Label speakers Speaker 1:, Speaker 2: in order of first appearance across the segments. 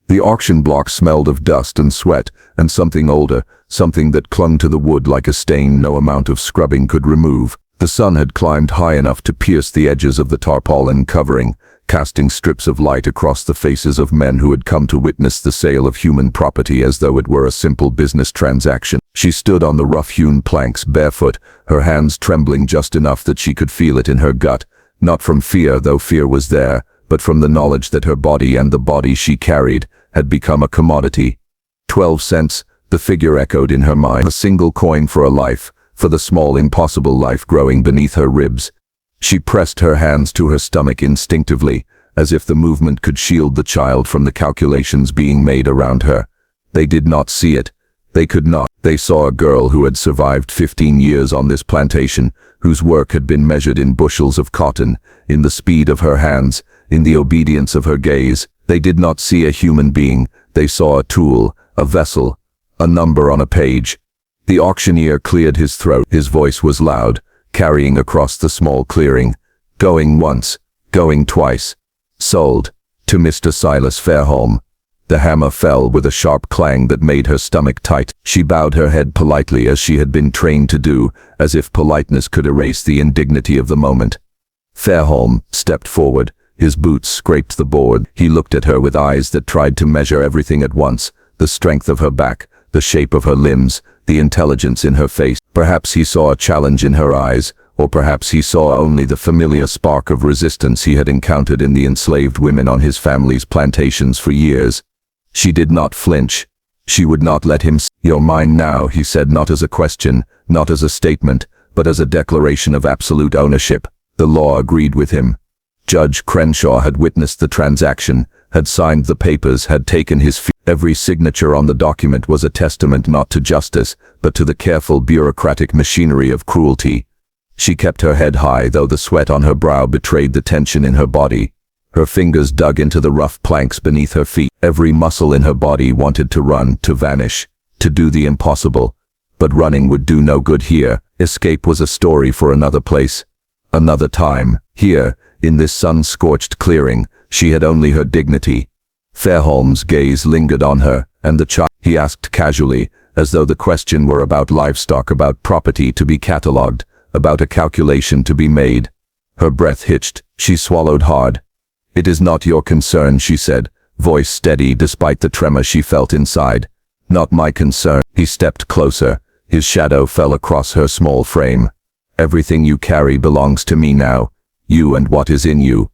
Speaker 1: The auction block smelled of dust and sweat, and something older, something that clung to the wood like a stain no amount of scrubbing could remove. The sun had climbed high enough to pierce the edges of the tarpaulin covering, casting strips of light across the faces of men who had come to witness the sale of human property as though it were a simple business transaction. She stood on the rough-hewn planks barefoot, her hands trembling just enough that she could feel it in her gut, not from fear, though fear was there, but from the knowledge that her body and the body she carried had become a commodity. 12 cents, the figure echoed in her mind. A single coin for a life, for the small impossible life growing beneath her ribs. She pressed her hands to her stomach instinctively, as if the movement could shield the child from the calculations being made around her. They did not see it. They could not. They saw a girl who had survived 15 years on this plantation, whose work had been measured in bushels of cotton, in the speed of her hands, in the obedience of her gaze. They did not see a human being. They saw a tool, a vessel, a number on a page. The auctioneer cleared his throat. His voice was loud, carrying across the small clearing. Going once, going twice. Sold, to Mr. Silas Fairholm. The hammer fell with a sharp clang that made her stomach tight. She bowed her head politely as she had been trained to do, as if politeness could erase the indignity of the moment. Fairholm stepped forward. His boots scraped the board. He looked at her with eyes that tried to measure everything at once, the strength of her back, the shape of her limbs, the intelligence in her face. Perhaps he saw a challenge in her eyes, or perhaps he saw only the familiar spark of resistance he had encountered in the enslaved women on his family's plantations for years. She did not flinch. She would not let him see. "You're mine now," he said, not as a question, not as a statement, but as a declaration of absolute ownership. The law agreed with him. Judge Crenshaw had witnessed the transaction, had signed the papers, had taken his fee. Every signature on the document was a testament not to justice, but to the careful bureaucratic machinery of cruelty. She kept her head high, though the sweat on her brow betrayed the tension in her body. Her fingers dug into the rough planks beneath her feet. Every muscle in her body wanted to run, to vanish, to do the impossible. But running would do no good here. Escape was a story for another place, another time. Here, in this sun-scorched clearing, she had only her dignity. Fairholm's gaze lingered on her, and the child, he asked casually, as though the question were about livestock, about property to be catalogued, about a calculation to be made. Her breath hitched. She swallowed hard. "It is not your concern," she said, voice steady despite the tremor she felt inside. "Not my concern." He stepped closer. His shadow fell across her small frame. "Everything you carry belongs to me now. You and what is in you."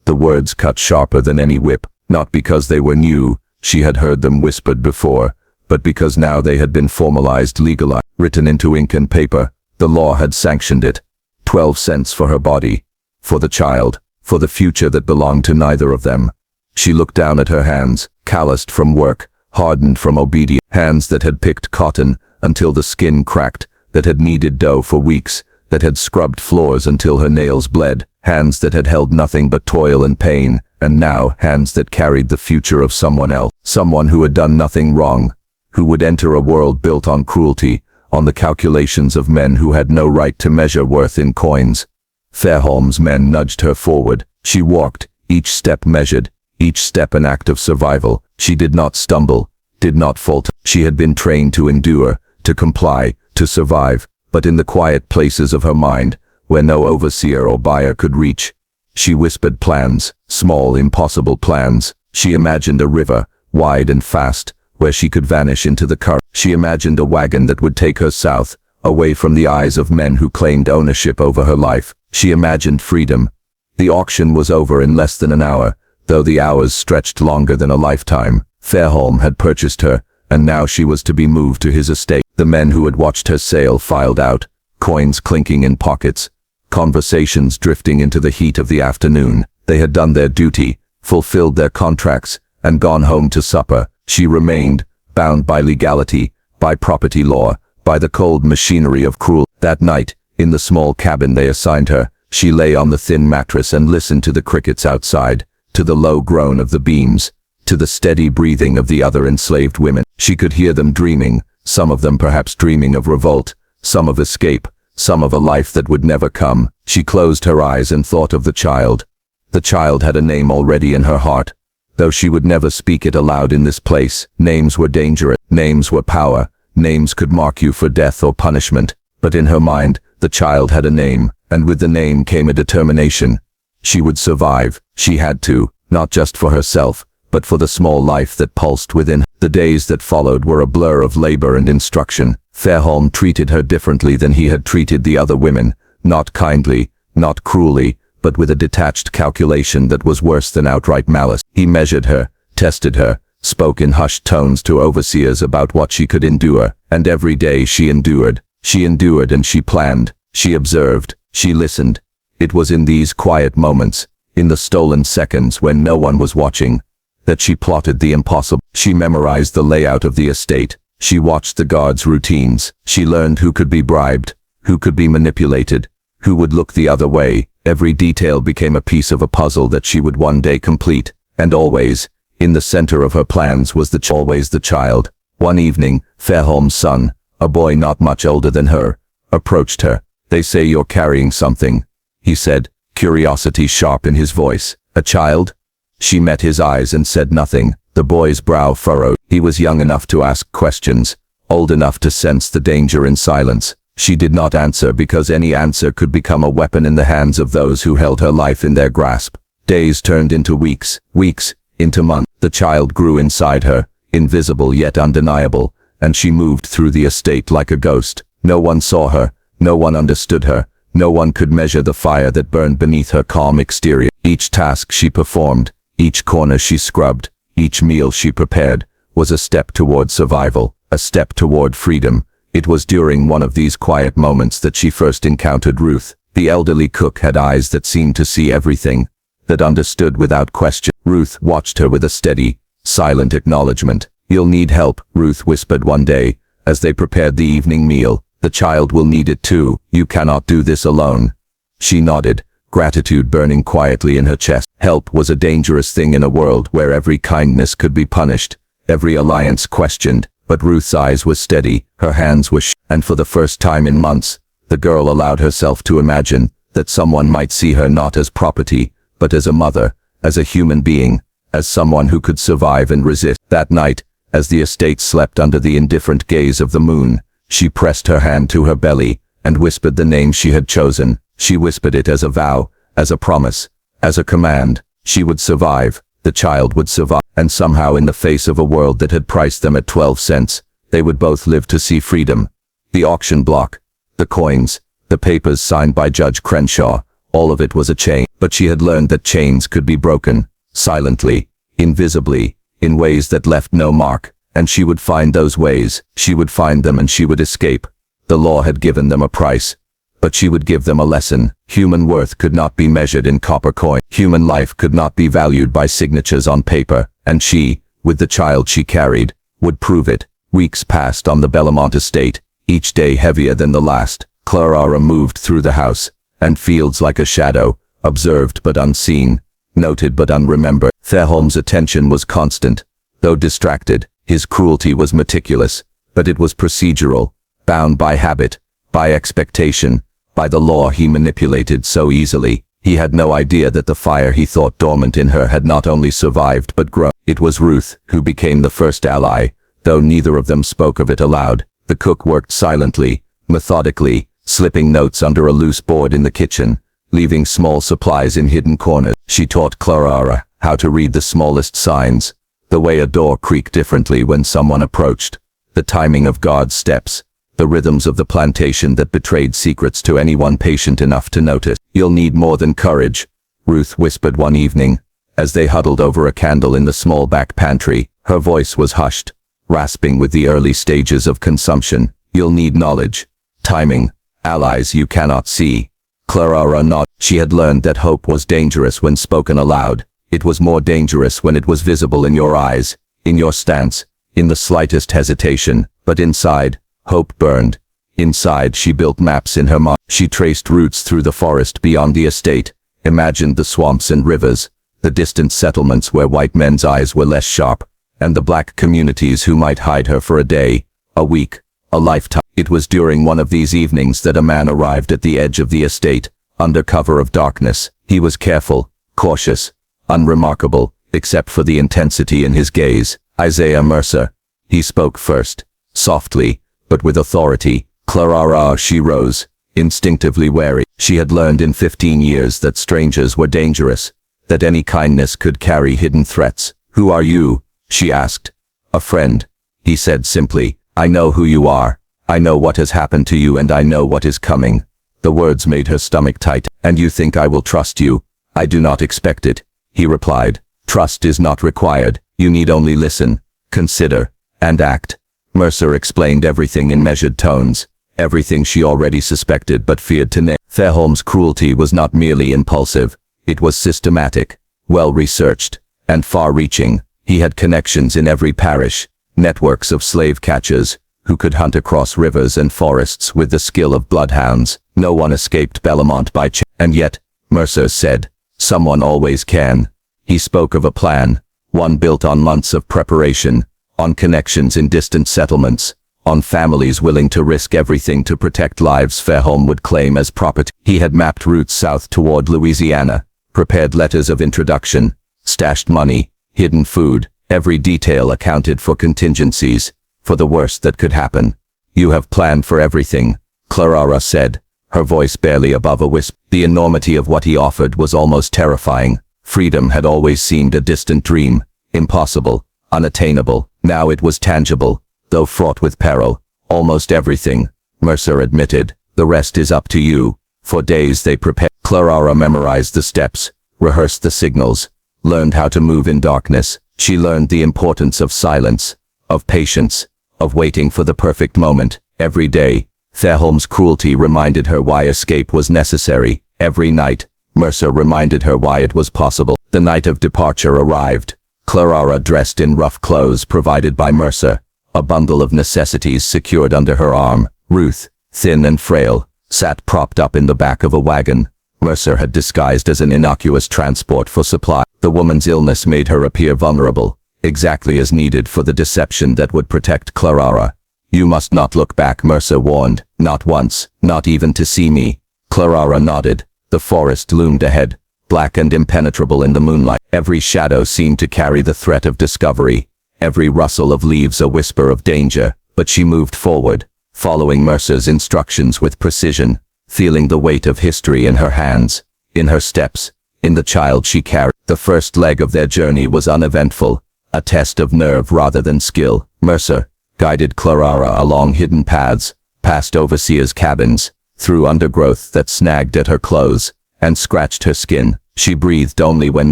Speaker 1: The words cut sharper than any whip, not because they were new, she had heard them whispered before, but because now they had been formalized, legalized, written into ink and paper. The law had sanctioned it. 12 cents for her body, for the child, for the future that belonged to neither of them. She looked down at her hands, calloused from work, hardened from obedience, hands that had picked cotton until the skin cracked, that had kneaded dough for weeks, that had scrubbed floors until her nails bled, hands that had held nothing but toil and pain, and now hands that carried the future of someone else, someone who had done nothing wrong, who would enter a world built on cruelty, on the calculations of men who had no right to measure worth in coins. Fairholm's men nudged her forward. She walked, each step measured, each step an act of survival. She did not stumble, did not falter. She had been trained to endure, to comply, to survive, but in the quiet places of her mind, where no overseer or buyer could reach, she whispered plans, small, impossible plans. She imagined a river, wide and fast, where she could vanish into the current. She imagined a wagon that would take her south, away from the eyes of men who claimed ownership over her life. She imagined freedom. The auction was over in less than an hour, though the hours stretched longer than a lifetime. Fairholm had purchased her, and now she was to be moved to his estate. The men who had watched her sale filed out, coins clinking in pockets, conversations drifting into the heat of the afternoon. They had done their duty, fulfilled their contracts, and gone home to supper. She remained, bound by legality, by property law, by the cold machinery of cruelty. That night, in the small cabin they assigned her, she lay on the thin mattress and listened to the crickets outside, to the low groan of the beams, to the steady breathing of the other enslaved women. She could hear them dreaming, some of them perhaps dreaming of revolt, some of escape, some of a life that would never come. She closed her eyes and thought of the child. The child had a name already in her heart. though she would never speak it aloud in this place. Names were dangerous, names were power, names could mark you for death or punishment. But in her mind, the child had a name, and with the name came a determination. She would survive. She had to, not just for herself, but for the small life that pulsed within her. The days that followed were a blur of labor and instruction. Fairholm treated her differently than he had treated the other women, not kindly, not cruelly, but with a detached calculation that was worse than outright malice. He measured her, tested her, spoke in hushed tones to overseers about what she could endure, and every day she endured. She endured and she planned, she observed, she listened. It was in these quiet moments, in the stolen seconds when no one was watching, that she plotted the impossible. She memorized the layout of the estate. She watched the guards' routines. She learned who could be bribed, who could be manipulated, who would look the other way. Every detail became a piece of a puzzle that she would one day complete. And always, in the center of her plans was always the child. One evening, Fairholm's son, a boy not much older than her, approached her. "They say you're carrying something," he said, curiosity sharp in his voice. "A child?" She met his eyes and said nothing. The boy's brow furrowed. He was young enough to ask questions, old enough to sense the danger in silence. She did not answer because any answer could become a weapon in the hands of those who held her life in their grasp. Days turned into weeks, weeks into months. The child grew inside her, invisible yet undeniable, and she moved through the estate like a ghost. No one saw her, no one understood her, no one could measure the fire that burned beneath her calm exterior. Each task she performed, each corner she scrubbed, each meal she prepared, was a step toward survival, a step toward freedom. It was during one of these quiet moments that she first encountered Ruth. The elderly cook had eyes that seemed to see everything, that understood without question. Ruth watched her with a steady, silent acknowledgement. "You'll need help," Ruth whispered one day, as they prepared the evening meal. "The child will need it too. You cannot do this alone." She nodded, gratitude burning quietly in her chest. Help was a dangerous thing in a world where every kindness could be punished, every alliance questioned. But Ruth's eyes were steady, her hands were and for the first time in months, the girl allowed herself to imagine that someone might see her not as property, but as a mother, as a human being, as someone who could survive and resist. That night, as the estate slept under the indifferent gaze of the moon, she pressed her hand to her belly and whispered the name she had chosen. She whispered it as a vow, as a promise, as a command. She would survive. The child would survive, and somehow in the face of a world that had priced them at 12 cents, they would both live to see freedom. The auction block, the coins, the papers signed by Judge Crenshaw, all of it was a chain. But she had learned that chains could be broken, silently, invisibly, in ways that left no mark, and she would find those ways. She would find them and she would escape. The law had given them a price, but she would give them a lesson. Human worth could not be measured in copper coin. Human life could not be valued by signatures on paper, and she, with the child she carried, would prove it. Weeks passed on the Bellamont estate, each day heavier than the last. Claraara moved through the house, and fields like a shadow, observed but unseen, noted but unremembered. Fairholm's attention was constant, though distracted. His cruelty was meticulous, but it was procedural, bound by habit, by expectation, by the law he manipulated so easily. He had no idea that the fire he thought dormant in her had not only survived but grown. It was Ruth who became the first ally, though neither of them spoke of it aloud. The cook worked silently, methodically, slipping notes under a loose board in the kitchen, leaving small supplies in hidden corners. She taught Claraara how to read the smallest signs, the way a door creaked differently when someone approached, the timing of guards' steps, the rhythms of the plantation that betrayed secrets to anyone patient enough to notice. "You'll need more than courage," Ruth whispered one evening, as they huddled over a candle in the small back pantry. Her voice was hushed, rasping with the early stages of consumption. "You'll need knowledge, timing, allies you cannot see." Claraara nodded. She had learned that hope was dangerous when spoken aloud. It was more dangerous when it was visible in your eyes, in your stance, in the slightest hesitation. But inside, hope burned. Inside, she built maps in her mind. She traced routes through the forest beyond the estate, imagined the swamps and rivers, the distant settlements where white men's eyes were less sharp, and the black communities who might hide her for a day, a week, a lifetime. It was during one of these evenings that a man arrived at the edge of the estate, under cover of darkness. He was careful, cautious, unremarkable, except for the intensity in his gaze. Isaiah Mercer. He spoke first, softly, but with authority. Claraara, she rose, instinctively wary. She had learned in 15 years that strangers were dangerous, that any kindness could carry hidden threats. Who are you? She asked. A friend, he said simply. I know who you are. I know what has happened to you and I know what is coming. The words made her stomach tight. And you think I will trust you? I do not expect it, he replied. Trust is not required. You need only listen, consider, and act. Mercer explained everything in measured tones, everything she already suspected but feared to name. Fairholm's cruelty was not merely impulsive. It was systematic, well-researched, and far-reaching. He had connections in every parish, networks of slave catchers, who could hunt across rivers and forests with the skill of bloodhounds. No one escaped Bellamont by chance. And yet, Mercer said, someone always can. He spoke of a plan, one built on months of preparation, on connections in distant settlements, on families willing to risk everything to protect lives Fairholm would claim as property. He had mapped routes south toward Louisiana, prepared letters of introduction, stashed money, hidden food, every detail accounted for contingencies, for the worst that could happen. You have planned for everything, Claraara said, her voice barely above a whisper. The enormity of what he offered was almost terrifying. Freedom had always seemed a distant dream, impossible, unattainable. Now it was tangible, though fraught with peril. Almost everything, Mercer admitted. The rest is up to you. For days they prepared. Claraara memorized the steps, rehearsed the signals, learned how to move in darkness. She learned the importance of silence, of patience, of waiting for the perfect moment. Every day, Fairholm's cruelty reminded her why escape was necessary. Every night, Mercer reminded her why it was possible. The night of departure arrived. Claraara, dressed in rough clothes provided by Mercer, a bundle of necessities secured under her arm. Ruth, thin and frail, sat propped up in the back of a wagon. Mercer had disguised as an innocuous transport for supply. The woman's illness made her appear vulnerable, exactly as needed for the deception that would protect Claraara. You must not look back, Mercer warned. Not once, not even to see me. Claraara nodded. The forest loomed ahead, black and impenetrable in the moonlight. Every shadow seemed to carry the threat of discovery, every rustle of leaves a whisper of danger. But she moved forward, following Mercer's instructions with precision, feeling the weight of history in her hands, in her steps, in the child she carried. The first leg of their journey was uneventful, a test of nerve rather than skill. Mercer guided Claraara along hidden paths, past overseers' cabins, through undergrowth that snagged at her clothes and scratched her skin. She breathed only when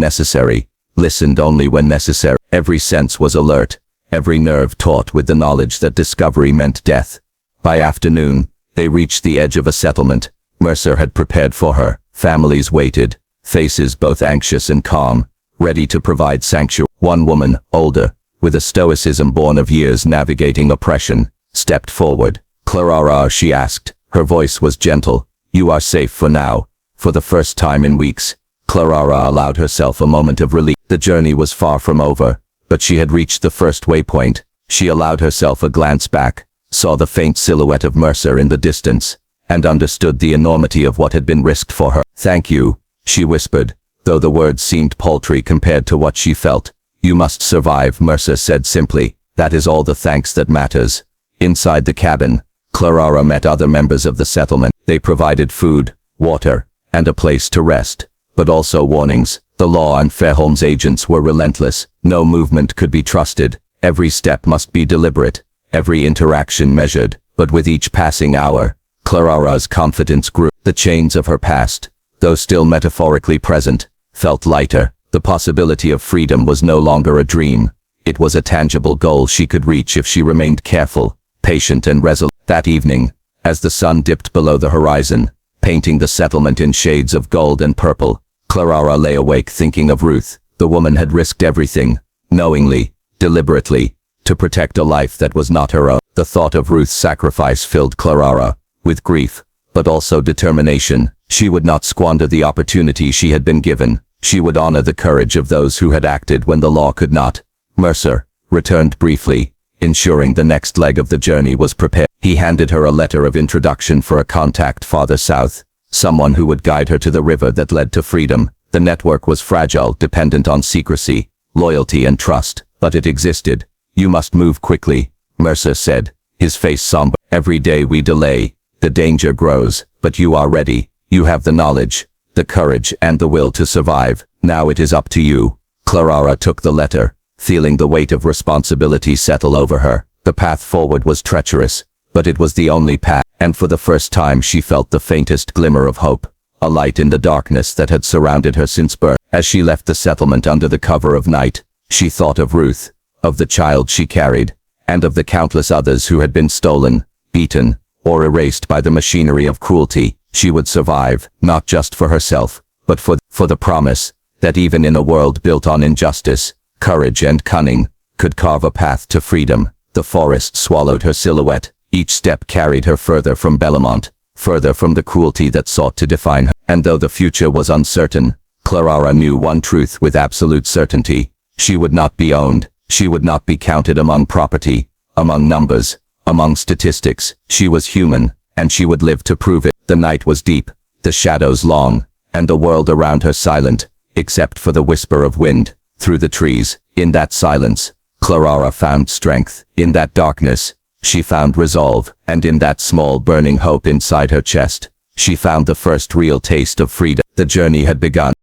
Speaker 1: necessary, listened only when necessary. Every sense was alert, every nerve taut with the knowledge that discovery meant death. By afternoon, they reached the edge of a settlement. Mercer had prepared for her. Families waited, faces both anxious and calm, ready to provide sanctuary. One woman, older, with a stoicism born of years navigating oppression, stepped forward. Claraara, she asked. Her voice was gentle. You are safe for now. For the first time in weeks, Claraara allowed herself a moment of relief. The journey was far from over, but she had reached the first waypoint. She allowed herself a glance back, saw the faint silhouette of Mercer in the distance, and understood the enormity of what had been risked for her. Thank you, she whispered, though the words seemed paltry compared to what she felt. You must survive, Mercer said simply. That is all the thanks that matters. Inside the cabin, Claraara met other members of the settlement. They provided food, water, and a place to rest, but also warnings. The law and Fairholm's agents were relentless. No movement could be trusted. Every step must be deliberate, every interaction measured. But with each passing hour, Claraara's confidence grew. The chains of her past, though still metaphorically present, felt lighter. The possibility of freedom was no longer a dream. It was a tangible goal she could reach if she remained careful, patient and resolute. That evening, as the sun dipped below the horizon, painting the settlement in shades of gold and purple, Claraara lay awake thinking of Ruth. The woman had risked everything, knowingly, deliberately, to protect a life that was not her own. The thought of Ruth's sacrifice filled Claraara with grief, but also determination. She would not squander the opportunity she had been given. She would honor the courage of those who had acted when the law could not. Mercer returned briefly, ensuring the next leg of the journey was prepared. He handed her a letter of introduction for a contact farther south, someone who would guide her to the river that led to freedom. The network was fragile, dependent on secrecy.
Speaker 2: loyalty and trust, but it existed. You must move quickly, Mercer said, his face somber. Every day we delay, the danger grows, but you are ready. You have the knowledge, the courage and the will to survive. Now it is up to you. Claraara took the letter, feeling the weight of responsibility settle over her. The path forward was treacherous, but it was the only path, and for the first time she felt the faintest glimmer of hope, a light in the darkness that had surrounded her since birth. As she left the settlement under the cover of night, she thought of Ruth, of the child she carried, and of the countless others who had been stolen, beaten, or erased by the machinery of cruelty. She would survive, not just for herself, but for the promise that even in a world built on injustice, courage and cunning could carve a path to freedom. The forest swallowed her silhouette. Each step carried her further from Bellamont, further from the cruelty that sought to define her. And though the future was uncertain, Claraara knew one truth with absolute certainty. She would not be owned. She would not be counted among property, among numbers, among statistics. She was human, and she would live to prove it. The night was deep, the shadows long, and the world around her silent, except for the whisper of wind through the trees. In that silence, Claraara found strength. In that darkness, she found resolve, and in that small burning hope inside her chest, she found the first real taste of freedom. The journey had begun.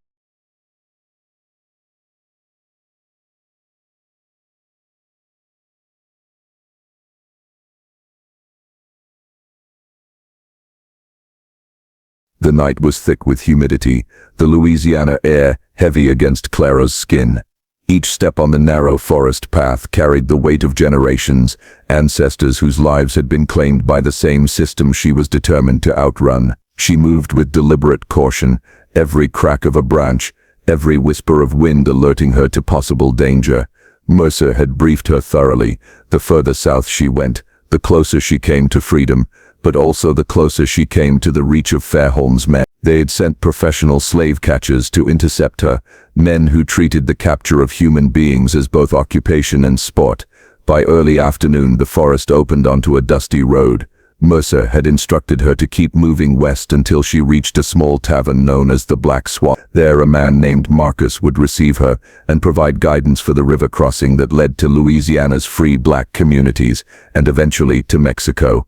Speaker 1: The night was thick with humidity, the Louisiana air heavy against Clara's skin. Each step on the narrow forest path carried the weight of generations, ancestors whose lives had been claimed by the same system she was determined to outrun. She moved with deliberate caution, every crack of a branch, every whisper of wind alerting her to possible danger. Mercer had briefed her thoroughly. The further south she went, the closer she came to freedom, but also the closer she came to the reach of Fairholm's men. They had sent professional slave catchers to intercept her, men who treated the capture of human beings as both occupation and sport. By early afternoon the forest opened onto a dusty road. Mercer had instructed her to keep moving west until she reached a small tavern known as the Black Swan. There a man named Marcus would receive her and provide guidance for the river crossing that led to Louisiana's free black communities and eventually to Mexico.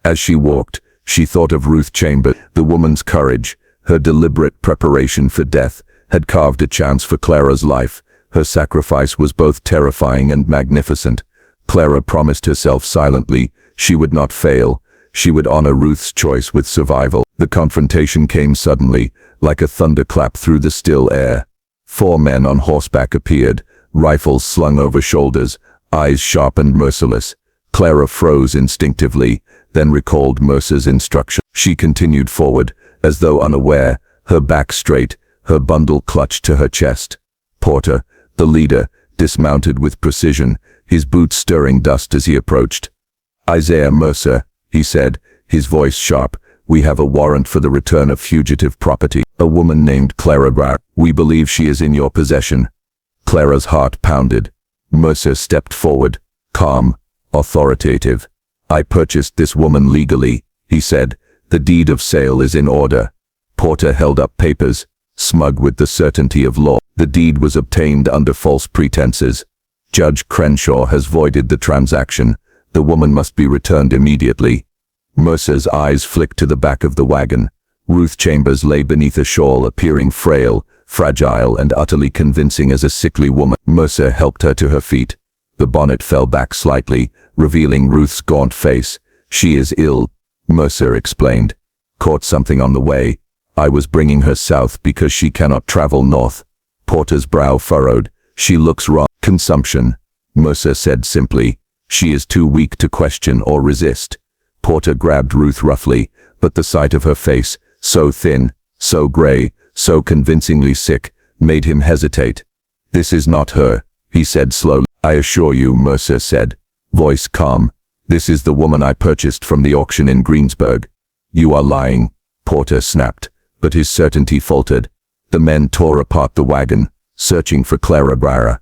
Speaker 1: As she walked, she thought of Ruth Chambers. The woman's courage, her deliberate preparation for death, had carved a chance for Clara's life. Her sacrifice was both terrifying and magnificent. Clara promised herself silently she would not fail. She would honor Ruth's choice with survival. The confrontation came suddenly, like a thunderclap through the still air. 4 men on horseback appeared, rifles slung over shoulders, eyes sharp and merciless. Clara froze instinctively, then recalled Mercer's instruction. She continued forward, as though unaware, her back straight, her bundle clutched to her chest. Porter, the leader, dismounted with precision, his boots stirring dust as he approached. "Isaiah Mercer," he said, his voice sharp, "we have a warrant for the return of fugitive property. A woman named Claraara. We believe she is in your possession." Clara's heart pounded. Mercer stepped forward, calm, authoritative. "I purchased this woman legally," he said. "The deed of sale is in order." Porter held up papers, smug with the certainty of law. "The deed was obtained under false pretenses. Judge Crenshaw has voided the transaction. The woman must be returned immediately." Mercer's eyes flicked to the back of the wagon. Ruth Chambers lay beneath a shawl, appearing frail, fragile, and utterly convincing as a sickly woman. Mercer helped her to her feet. The bonnet fell back slightly, revealing Ruth's gaunt face. "She is ill," Mercer explained. "Caught something on the way. I was bringing her south because she cannot travel north." Porter's brow furrowed. "She looks wrong." "Consumption," Mercer said simply. "She is too weak to question or resist." Porter grabbed Ruth roughly, but the sight of her face, so thin, so gray, so convincingly sick, made him hesitate. "This is not her," he said slowly. "I assure you," Mercer said, voice calm. "This is the woman I purchased from the auction in Greensburg." "You are lying," Porter snapped, but his certainty faltered. The men tore apart the wagon, searching for Claraara.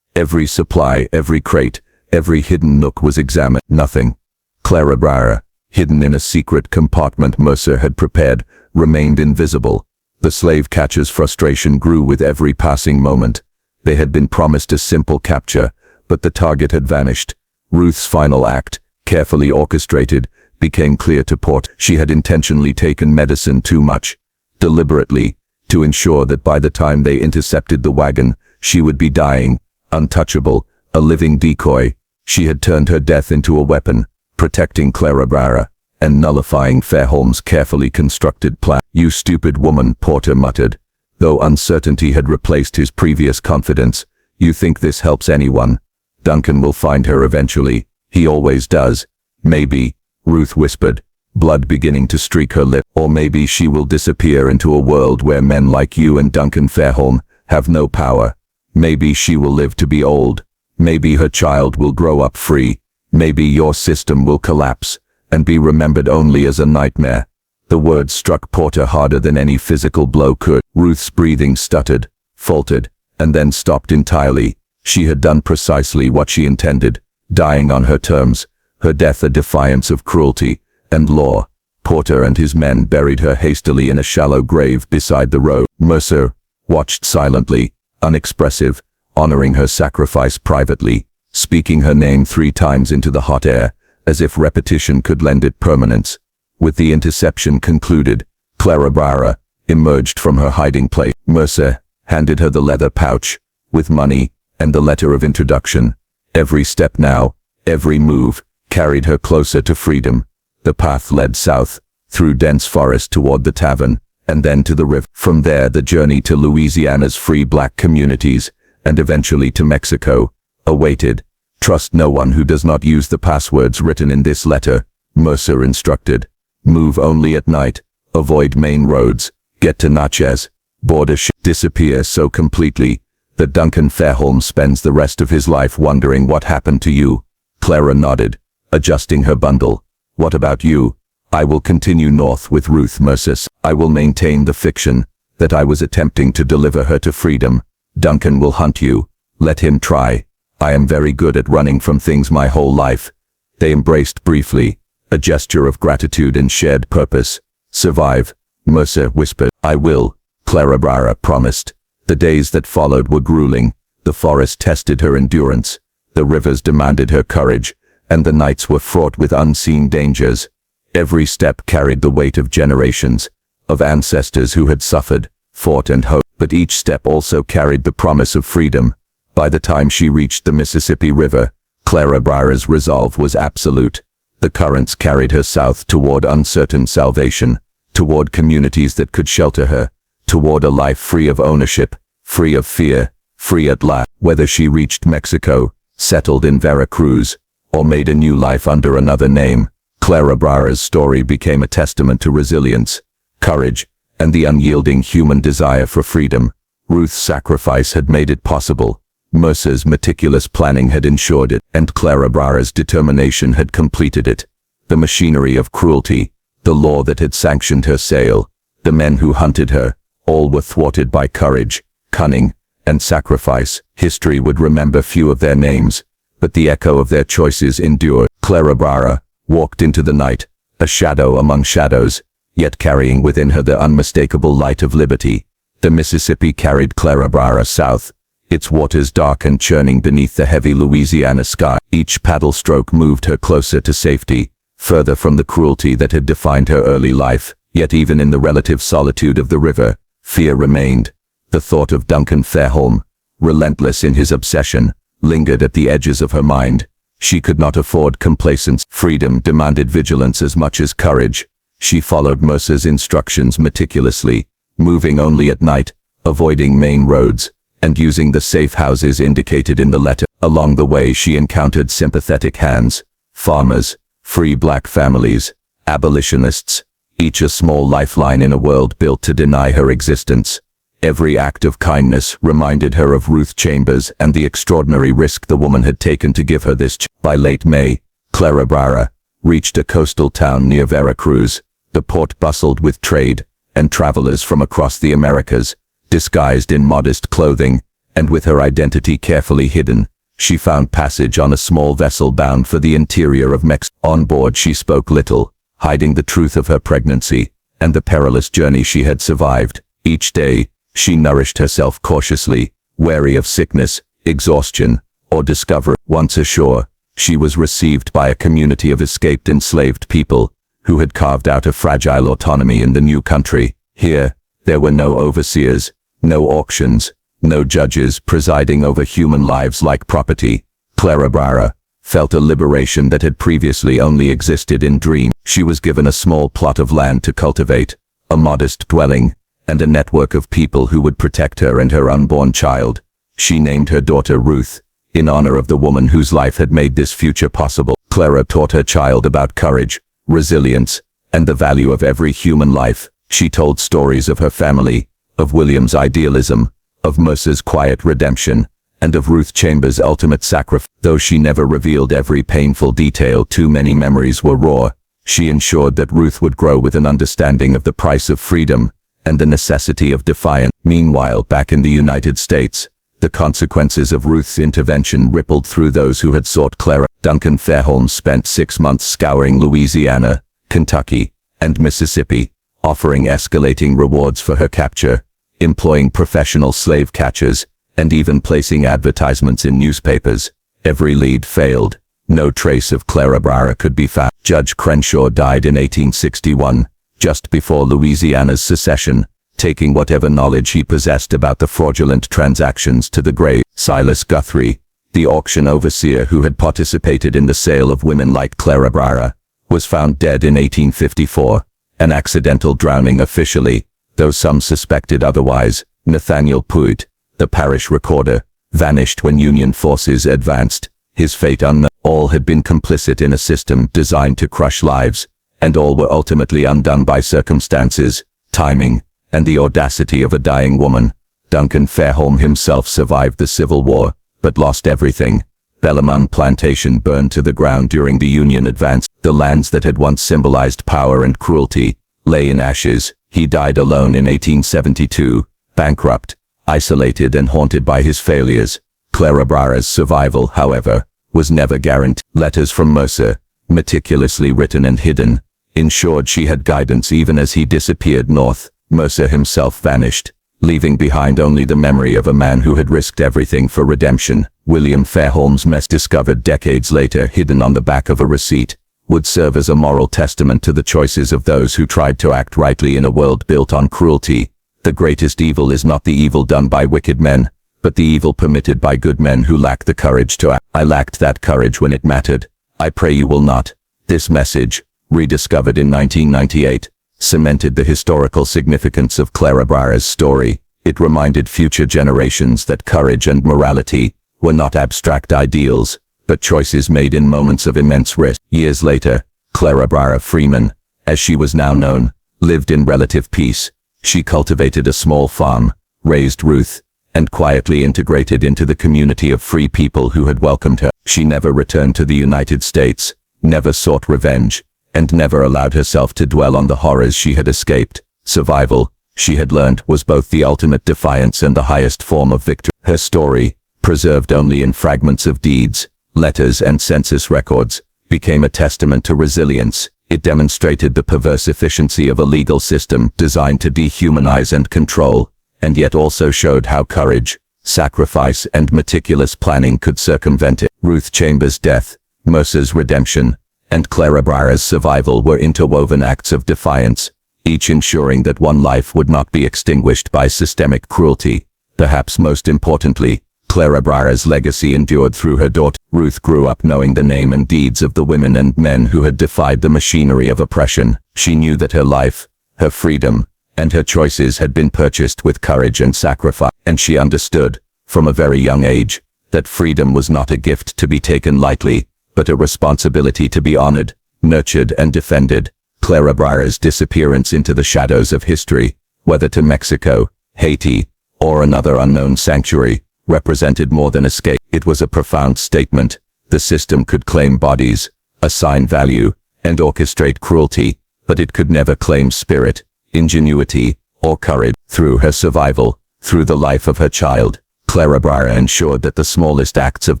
Speaker 1: Every supply, every crate, every hidden nook was examined. Nothing. Claraara, hidden in a secret compartment Mercer had prepared, remained invisible. The slave catcher's frustration grew with every passing moment. They had been promised a simple capture, but the target had vanished. Ruth's final act, carefully orchestrated, became clear to Porter. She had intentionally taken medicine too much, deliberately, to ensure that by the time they intercepted the wagon, she would be dying, untouchable, a living decoy. She had turned her death into a weapon, protecting Claraara, and nullifying Fairholm's carefully constructed plan. "You stupid woman," Porter muttered, though uncertainty had replaced his previous confidence. "You think this helps anyone? Duncan will find her eventually. He always does." "Maybe," Ruth whispered, blood beginning to streak her lip. "Or maybe she will disappear into a world where men like you and Duncan Fairholm have no power. Maybe she will live to be old. Maybe her child will grow up free. Maybe your system will collapse and be remembered only as a nightmare." The words struck Porter harder than any physical blow could. Ruth's breathing stuttered, faltered, and then stopped entirely. She had done precisely what she intended, dying on her terms, her death a defiance of cruelty and law. Porter and his men buried her hastily in a shallow grave beside the road. Mercer watched silently, unexpressive, honoring her sacrifice privately, speaking her name 3 times into the hot air, as if repetition could lend it permanence. With the interception concluded, Claraara emerged from her hiding place. Mercer handed her the leather pouch, with money and the letter of introduction. Every step now, every move, carried her closer to freedom. The path led south, through dense forest toward the tavern, and then to the river. From there the journey to Louisiana's free black communities, and eventually to Mexico, awaited. "Trust no one who does not use the passwords written in this letter," Mercer instructed. "Move only at night, avoid main roads, get to Natchez, border disappear so completely that Duncan Fairholm spends the rest of his life wondering what happened to you." Clara nodded, adjusting her bundle. "What about you?" "I will continue north with Ruth," Mercer said. "I will maintain the fiction that I was attempting to deliver her to freedom. Duncan will hunt you. Let him try. I am very good at running from things my whole life." They embraced briefly, a gesture of gratitude and shared purpose. "Survive," Mercer whispered. "I will," Claraara promised. The days that followed were grueling. The forest tested her endurance, the rivers demanded her courage, and the nights were fraught with unseen dangers. Every step carried the weight of generations, of ancestors who had suffered, fought and hoped, but each step also carried the promise of freedom. By the time she reached the Mississippi River, Claraara's resolve was absolute. The currents carried her south toward uncertain salvation, toward communities that could shelter her, toward a life free of ownership, free of fear, free at last. Whether she reached Mexico, settled in Veracruz, or made a new life under another name, Claraara's story became a testament to resilience, courage, and the unyielding human desire for freedom. Ruth's sacrifice had made it possible. Mercer's meticulous planning had ensured it, and Claraara's determination had completed it. The machinery of cruelty, the law that had sanctioned her sale, the men who hunted her, all were thwarted by courage, cunning, and sacrifice. History would remember few of their names, but the echo of their choices endured. Claraara walked into the night, a shadow among shadows, yet carrying within her the unmistakable light of liberty. The Mississippi carried Claraara south, its waters dark and churning beneath the heavy Louisiana sky. Each paddle stroke moved her closer to safety, further from the cruelty that had defined her early life. Yet even in the relative solitude of the river, fear remained. The thought of Duncan Fairholm, relentless in his obsession, lingered at the edges of her mind. She could not afford complacence. Freedom demanded vigilance as much as courage. She followed Mercer's instructions meticulously, moving only at night, avoiding main roads, and using the safe houses indicated in the letter. Along the way she encountered sympathetic hands, farmers, free black families, abolitionists, each a small lifeline in a world built to deny her existence. Every act of kindness reminded her of Ruth Chambers and the extraordinary risk the woman had taken to give her this. By late May, Claraara reached a coastal town near Veracruz. The port bustled with trade and travelers from across the Americas. Disguised in modest clothing, and with her identity carefully hidden, she found passage on a small vessel bound for the interior of Mexico. On board she spoke little, hiding the truth of her pregnancy and the perilous journey she had survived. Each day, she nourished herself cautiously,
Speaker 2: wary of sickness, exhaustion, or discovery. Once ashore, she was received by a community of escaped enslaved people who had carved out a fragile autonomy in the new country. Here, there were no overseers, no auctions, no judges presiding over human lives like property. Claraara felt a liberation that had previously only existed in dreams. She was given a small plot of land to cultivate, a modest dwelling, and a network of people who would protect her and her unborn child. She named her daughter Ruth, in honor of the woman whose life had made this future possible. Clara taught her child about courage, resilience, and the value of every human life. She told stories of her family, of William's idealism, of Mercer's quiet redemption, and of Ruth Chambers' ultimate sacrifice. Though she never revealed every painful detail, too many memories were raw. She ensured that Ruth would grow with an understanding of the price of freedom and the necessity of defiance. Meanwhile, back in the United States, the consequences of Ruth's intervention rippled through those who had sought Clara. Duncan Fairholm spent 6 months scouring Louisiana, Kentucky, and Mississippi, offering escalating rewards for her capture, employing professional slave catchers, and even placing advertisements in newspapers. Every lead failed. No trace of Claraara could be found. Judge Crenshaw died in 1861, just before Louisiana's secession, taking whatever knowledge he possessed about the fraudulent transactions to the grave. Silas Guthrie, the auction overseer who had participated in the sale of women like Claraara, was found dead in 1854, an accidental drowning officially, though some suspected otherwise. Nathaniel Puigt, the parish recorder, vanished when Union forces advanced, his fate unknown. All had been complicit in a system designed to crush lives, and all were ultimately undone by circumstances, timing, and the audacity of a dying woman. Duncan Fairholm himself survived the Civil War, but lost everything. Bellarmine Plantation burned to the ground during the Union advance. The lands that had once symbolized power and cruelty lay in ashes. He died alone in 1872, bankrupt, isolated and haunted by his failures. Claraara's survival, however, was never guaranteed. Letters from Mercer, meticulously written and hidden, ensured she had guidance even as he disappeared north. Mercer himself vanished, leaving behind only the memory of a man who had risked everything for redemption. William Fairholm's mess, discovered decades later hidden on the back of a receipt, would serve as a moral testament to the choices of those who tried to act rightly in a world built on cruelty. The greatest evil is not the evil done by wicked men, but the evil permitted by good men who lack the courage to act. I lacked that courage when it mattered. I pray you will not. This message, rediscovered in 1998, cemented the historical significance of Claraara's story. It reminded future generations that courage and morality were not abstract ideals, but choices made in moments of immense risk. Years later, Claraara Freeman, as she was now known, lived in relative peace. She cultivated a small farm, raised Ruth, and quietly integrated into the community of free people who had welcomed her. She never returned to the United States, never sought revenge, and never allowed herself to dwell on the horrors she had escaped. Survival, she had learned, was both the ultimate defiance and the highest form of victory. Her story, preserved only in fragments of deeds, letters and census records, became a testament to resilience. It demonstrated the perverse efficiency of a legal system designed to dehumanize and control, and yet also showed how courage, sacrifice and meticulous planning could circumvent it. Ruth Chambers' death, Mercer's redemption, and Claraara's survival were interwoven acts of defiance, each ensuring that one life would not be extinguished by systemic cruelty. Perhaps most importantly, Claraara's legacy endured through her daughter. Ruth grew up knowing the name and deeds of the women and men who had defied the machinery of oppression. She knew that her life, her freedom, and her choices had been purchased with courage and sacrifice. And she understood, from a very young age, that freedom was not a gift to be taken lightly, but a responsibility to be honored, nurtured and defended. Claraara's disappearance into the shadows of history, whether to Mexico, Haiti, or another unknown sanctuary, represented more than escape. It was a profound statement. The system could claim bodies, assign value, and orchestrate cruelty, but it could never claim spirit, ingenuity, or courage. Through her survival, through the life of her child, Claraara ensured that the smallest acts of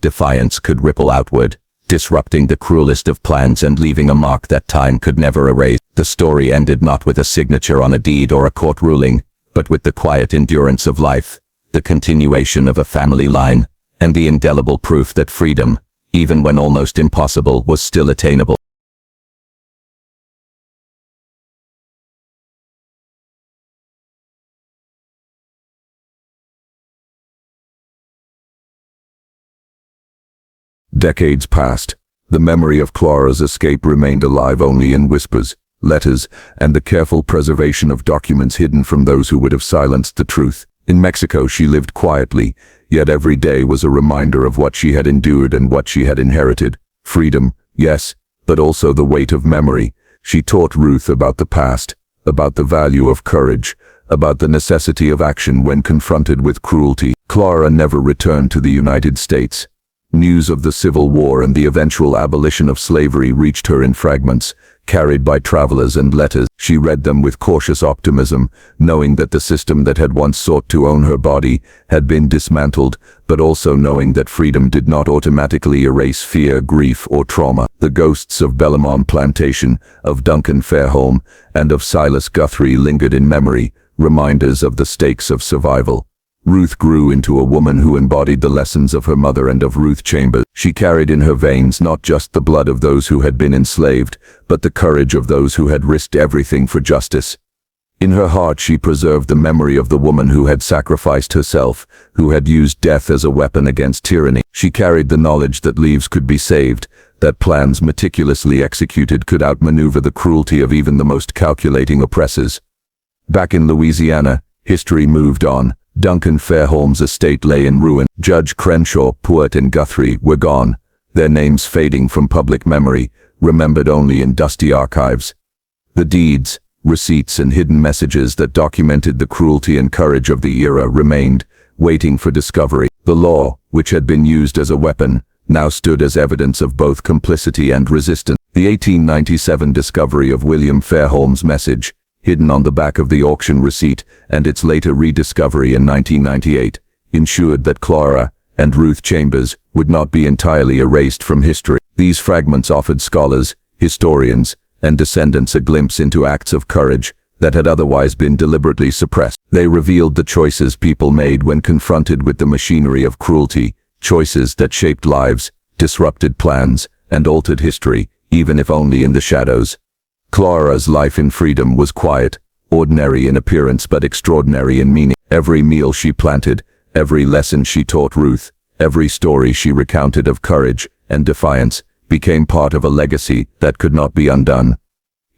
Speaker 2: defiance could ripple outward, disrupting the cruelest of plans and leaving a mark that time could never erase. The story ended not with a signature on a deed or a court ruling, but with the quiet endurance of life, the continuation of a family line, and the indelible proof that freedom, even when almost impossible, was still attainable.
Speaker 1: Decades passed. The memory of Claraara's escape remained alive only in whispers, letters, and the careful preservation of documents hidden from those who would have silenced the truth. In Mexico she lived quietly, yet every day was a reminder of what she had endured and what she had inherited. Freedom, yes, but also the weight of memory. She taught Ruth about the past, about the value of courage, about the necessity of action when confronted with cruelty. Claraara never returned to the United States. News of the Civil War and the eventual abolition of slavery reached her in fragments, carried by travelers and letters. She read them with cautious optimism, knowing that the system that had once sought to own her body had been dismantled, but also knowing that freedom did not automatically erase fear, grief, or trauma. The ghosts of Bellamont Plantation, of Duncan Fairholm, and of Silas Guthrie lingered in memory, reminders of the stakes of survival. Ruth grew into a woman who embodied the lessons of her mother and of Ruth Chambers. She carried in her veins not just the blood of those who had been enslaved, but the courage of those who had risked everything for justice. In her heart she preserved the memory of the woman who had sacrificed herself, who had used death as a weapon against tyranny. She carried the knowledge that lives could be saved, that plans meticulously executed could outmaneuver the cruelty of even the most calculating oppressors. Back in Louisiana, history moved on. Duncan Fairholm's estate lay in ruin. Judge Crenshaw, Puett, and Guthrie were gone, their names fading from public memory, remembered only in dusty archives. The deeds, receipts, and hidden messages that documented the cruelty and courage of the era remained, waiting for discovery. The law, which had been used as a weapon, now stood as evidence of both complicity and resistance. The 1897 discovery of William Fairholm's message, hidden on the back of the auction receipt, and its later rediscovery in 1998, ensured that Claraara and Ruth Chambers would not be entirely erased from history. These fragments offered scholars, historians, and descendants a glimpse into acts of courage that had otherwise been deliberately suppressed. They revealed the choices people made when confronted with the machinery of cruelty, choices that shaped lives, disrupted plans, and altered history, even if only in the shadows. Claraara's life in freedom was quiet, ordinary in appearance but extraordinary in meaning. Every meal she planted, every lesson she taught Ruth, every story she recounted of courage and defiance, became part of a legacy that could not be undone.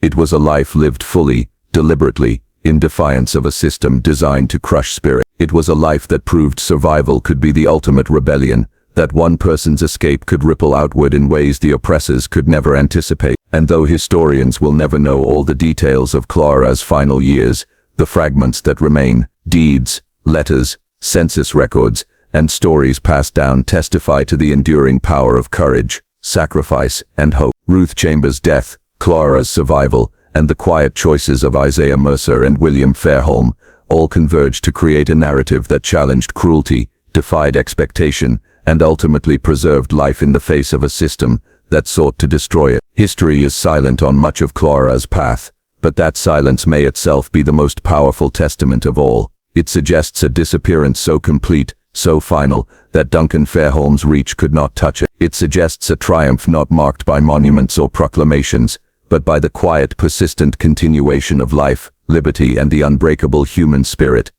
Speaker 1: It was a life lived fully, deliberately, in defiance of a system designed to crush spirit. It was a life that proved survival could be the ultimate rebellion, that one person's escape could ripple outward in ways the oppressors could never anticipate. And though historians will never know all the details of Claraara's final years, the fragments that remain, deeds, letters, census records, and stories passed down testify to the enduring power of courage, sacrifice, and hope. Ruth Chambers' death, Claraara's survival, and the quiet choices of Isaiah Mercer and William Fairholm all converged to create a narrative that challenged cruelty, defied expectation, and ultimately preserved life in the face of a system that sought to destroy it. History is silent on much of Claraara's path, but that silence may itself be the most powerful testament of all. It suggests a disappearance so complete, so final, that Duncan Fairholm's reach could not touch it. It suggests a triumph not marked by monuments or proclamations, but by the quiet, persistent continuation of life, liberty, and the unbreakable human spirit.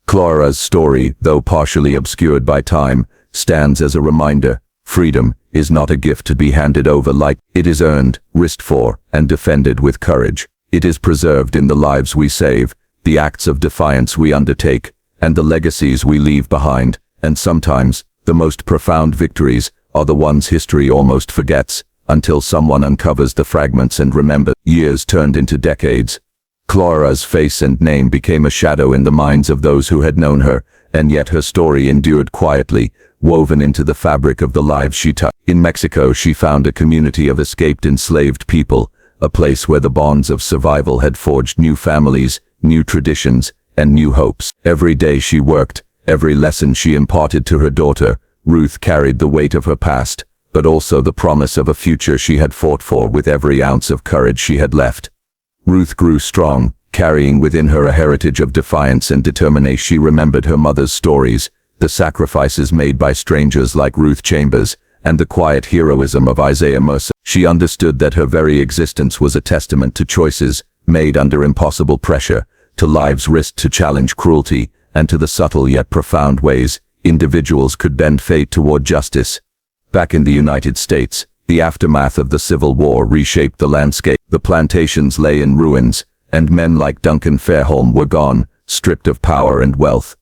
Speaker 1: Claraara's story, though partially obscured by time, stands as a reminder. Freedom is not a gift to be handed over lightly. It is earned, risked for, and defended with courage. It is preserved in the lives we save, the acts of defiance we undertake, and the legacies we leave behind. And sometimes, the most profound victories are the ones history almost forgets, until someone uncovers the fragments and remembers. Years turned into decades. Claraara's face and name became a shadow in the minds of those who had known her, and yet her story endured quietly, woven into the fabric of the lives she touched. In Mexico she found a community of escaped enslaved people, a place where the bonds of survival had forged new families, new traditions, and new hopes. Every day she worked, every lesson she imparted to her daughter, Ruth carried the weight of her past, but also the promise of a future she had fought for with every ounce of courage she had left. Ruth grew strong, carrying within her a heritage of defiance and determination. She remembered her mother's stories, the sacrifices made by strangers like Ruth Chambers, and the quiet heroism of Isaiah Mercer. She understood that her very existence was a testament to choices made under impossible pressure, to lives risked to challenge cruelty, and to the subtle yet profound ways individuals could bend fate toward justice. Back in the United States, the aftermath of the Civil War reshaped the landscape. The plantations lay in ruins, and men like Duncan Fairholm were gone, stripped of power and wealth.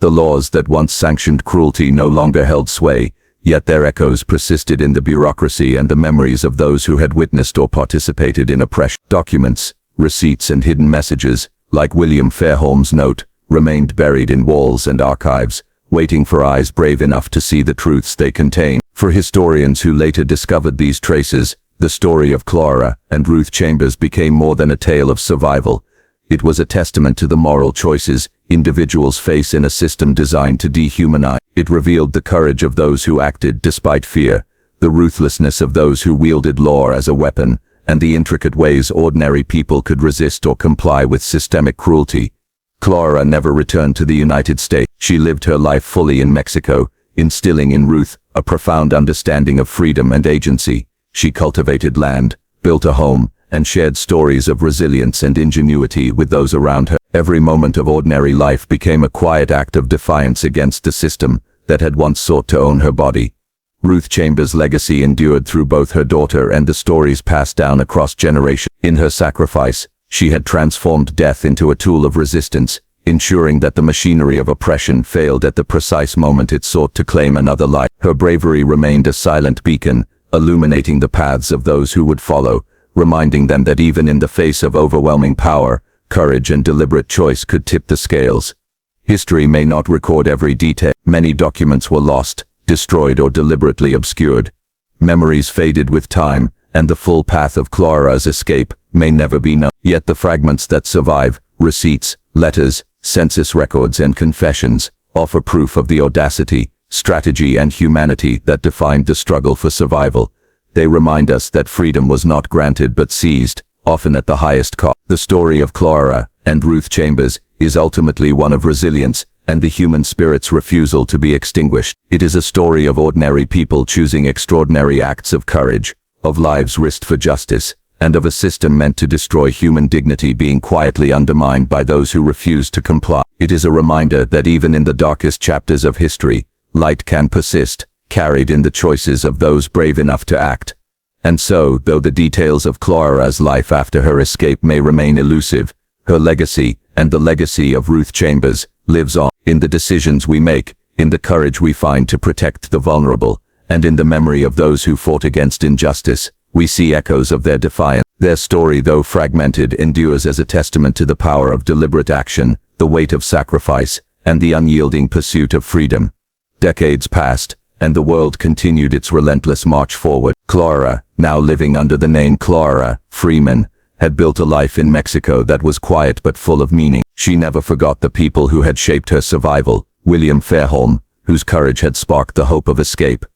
Speaker 1: The laws that once sanctioned cruelty no longer held sway, yet their echoes persisted in the bureaucracy and the memories of those who had witnessed or participated in oppression. Documents, receipts and hidden messages, like William Fairholm's note, remained buried in walls and archives, waiting for eyes brave enough to see the truths they contain. For historians who later discovered these traces, the story of Claraara and Ruth Chambers became more than a tale of survival. It was a testament to the moral choices individuals face in a system designed to dehumanize. It revealed the courage of those who acted despite fear, the ruthlessness of those who wielded law as a weapon, and the intricate ways ordinary people could resist or comply with systemic cruelty. Claraara never returned to the United States. She lived her life fully in Mexico, instilling in Ruth a profound understanding of freedom and agency. She cultivated land, built a home, and shared stories of resilience and ingenuity with those around her. Every moment of ordinary life became a quiet act of defiance against the system that had once sought to own her body. Ruth Chambers' legacy endured through both her daughter and the stories passed down across generations. In her sacrifice, she had transformed death into a tool of resistance, ensuring that the machinery of oppression failed at the precise moment it sought to claim another life. Her bravery remained a silent beacon, illuminating the paths of those who would follow, reminding them that even in the face of overwhelming power, courage and deliberate choice could tip the scales. History may not record every detail. Many documents were lost, destroyed or deliberately obscured. Memories faded with time, and the full path of Claraara's escape may never be known. Yet the fragments that survive, receipts, letters, census records and confessions, offer proof of the audacity, strategy and humanity that defined the struggle for survival. They remind us that freedom was not granted but seized, often at the highest cost. The story of Claraara and Ruth Chambers is ultimately one of resilience and the human spirit's refusal to be extinguished. It is a story of ordinary people choosing extraordinary acts of courage, of lives risked for justice, and of a system meant to destroy human dignity being quietly undermined by those who refuse to comply. It is a reminder that even in the darkest chapters of history, light can persist, carried in the choices of those brave enough to act. And so, though the details of Claraara's life after her escape may remain elusive, her legacy, and the legacy of Ruth Chambers, lives on, in the decisions we make, in the courage we find to protect the vulnerable, and in the memory of those who fought against injustice. We see echoes of their defiance. Their story, though fragmented, endures as a testament to the power of deliberate action, the weight of sacrifice, and the unyielding pursuit of freedom. Decades passed, and the world continued its relentless march forward. Claraara, now living under the name Claraara Freeman, had built a life in Mexico that was quiet but full of meaning. She never forgot the people who had shaped her survival: William Fairholm, whose courage had sparked the hope of escape;